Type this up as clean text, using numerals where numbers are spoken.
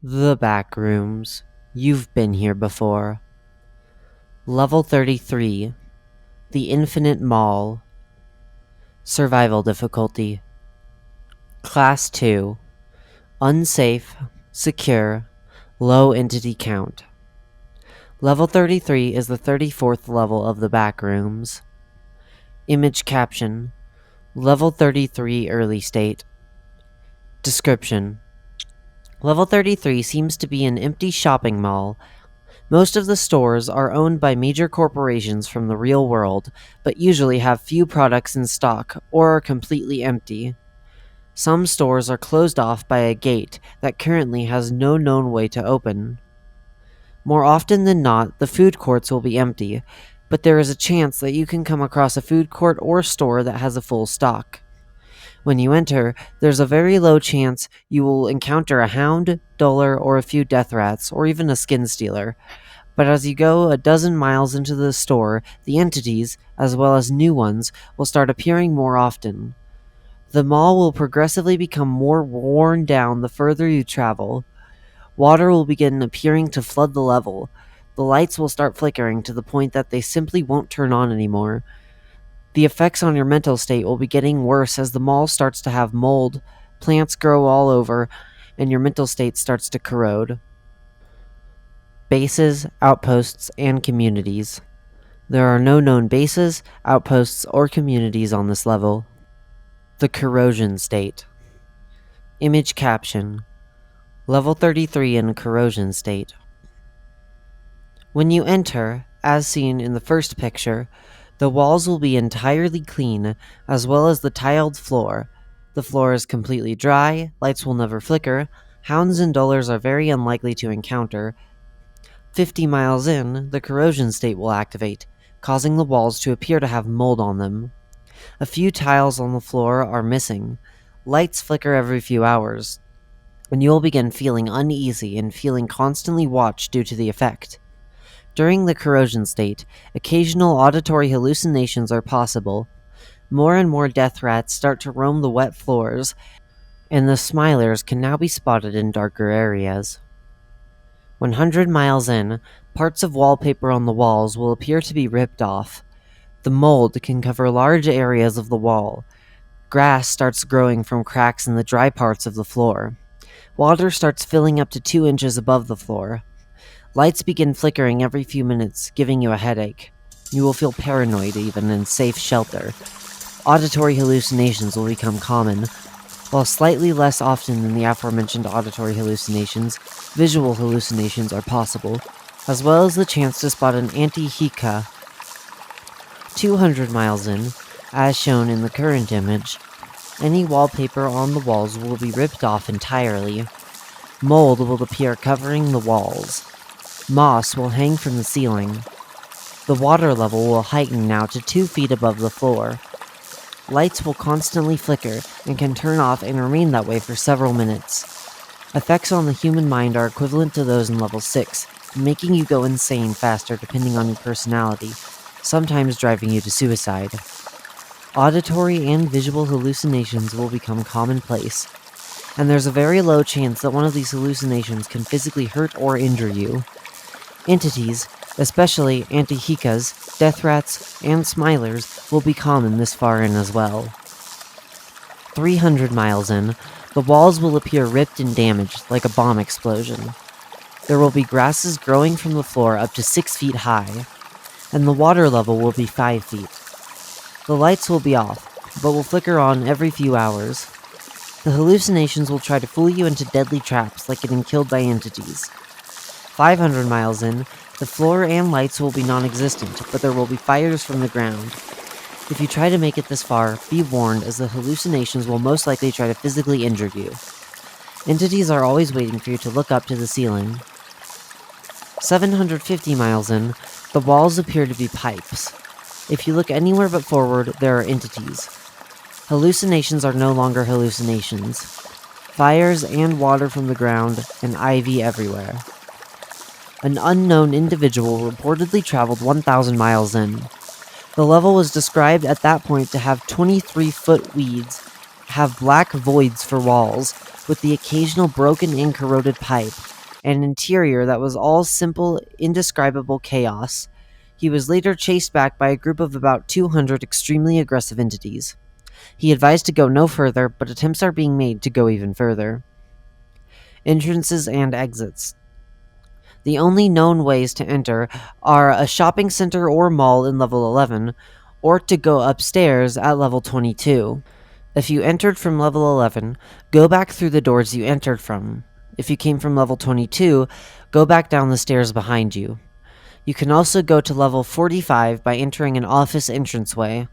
The Backrooms. You've been here before. Level 33. The Infinite Mall. Survival difficulty. Class 2. Unsafe, secure, low entity count. Level 33 is the 34th level of the Backrooms. Image caption. Level 33 early state. Description. Level 33 seems to be an empty shopping mall. Most of the stores are owned by major corporations from the real world, but usually have few products in stock or are completely empty. Some stores are closed off by a gate that currently has no known way to open. More often than not, the food courts will be empty, but there is a chance that you can come across a food court or store that has a full stock. When you enter, there's a very low chance you will encounter a hound, duller, or a few death rats, or even a skin stealer. But as you go a dozen miles into the store, the entities, as well as new ones, will start appearing more often. The mall will progressively become more worn down the further you travel. Water will begin appearing to flood the level. The lights will start flickering to the point that they simply won't turn on anymore. The effects on your mental state will be getting worse as the mall starts to have mold, plants grow all over, and your mental state starts to corrode. Bases, outposts, and communities. There are no known bases, outposts, or communities on this level. The corrosion state. Image caption. Level 33 in corrosion state. When you enter, as seen in the first picture, the walls will be entirely clean, as well as the tiled floor. The floor is completely dry, lights will never flicker, hounds and dullers are very unlikely to encounter. 50 miles in, the corrosion state will activate, causing the walls to appear to have mold on them. A few tiles on the floor are missing. Lights flicker every few hours, and you'll begin feeling uneasy and feeling constantly watched due to the effect. During the corrosion state, occasional auditory hallucinations are possible. More and more death rats start to roam the wet floors, and the smilers can now be spotted in darker areas. 100 miles in, parts of wallpaper on the walls will appear to be ripped off. The mold can cover large areas of the wall. Grass starts growing from cracks in the dry parts of the floor. Water starts filling up to 2 inches above the floor. Lights begin flickering every few minutes, giving you a headache. You will feel paranoid even in safe shelter. Auditory hallucinations will become common. While slightly less often than the aforementioned auditory hallucinations, visual hallucinations are possible, as well as the chance to spot an anti-Hika. 200 miles in, as shown in the current image, any wallpaper on the walls will be ripped off entirely. Mold will appear covering the walls. Moss will hang from the ceiling. The water level will heighten now to 2 feet above the floor. Lights will constantly flicker and can turn off and remain that way for several minutes. Effects on the human mind are equivalent to those in level 6, making you go insane faster depending on your personality, sometimes driving you to suicide. Auditory and visual hallucinations will become commonplace, and there's a very low chance that one of these hallucinations can physically hurt or injure you. Entities, especially anti-Hikas, death rats, and smilers, will be common this far in as well. 300 miles in, the walls will appear ripped and damaged like a bomb explosion. There will be grasses growing from the floor up to 6 feet high, and the water level will be 5 feet. The lights will be off, but will flicker on every few hours. The hallucinations will try to fool you into deadly traps like getting killed by entities. 500 miles in, the floor and lights will be non-existent, but there will be fires from the ground. If you try to make it this far, be warned as the hallucinations will most likely try to physically injure you. Entities are always waiting for you to look up to the ceiling. 750 miles in, the walls appear to be pipes. If you look anywhere but forward, there are entities. Hallucinations are no longer hallucinations. Fires and water from the ground, and ivy everywhere. An unknown individual reportedly traveled 1,000 miles in. The level was described at that point to have 23-foot weeds, have black voids for walls, with the occasional broken and corroded pipe, and an interior that was all simple, indescribable chaos. He was later chased back by a group of about 200 extremely aggressive entities. He advised to go no further, but attempts are being made to go even further. Entrances and exits. The only known ways to enter are a shopping center or mall in level 11, or to go upstairs at level 22. If you entered from level 11, go back through the doors you entered from. If you came from level 22, go back down the stairs behind you. You can also go to level 45 by entering an office entranceway.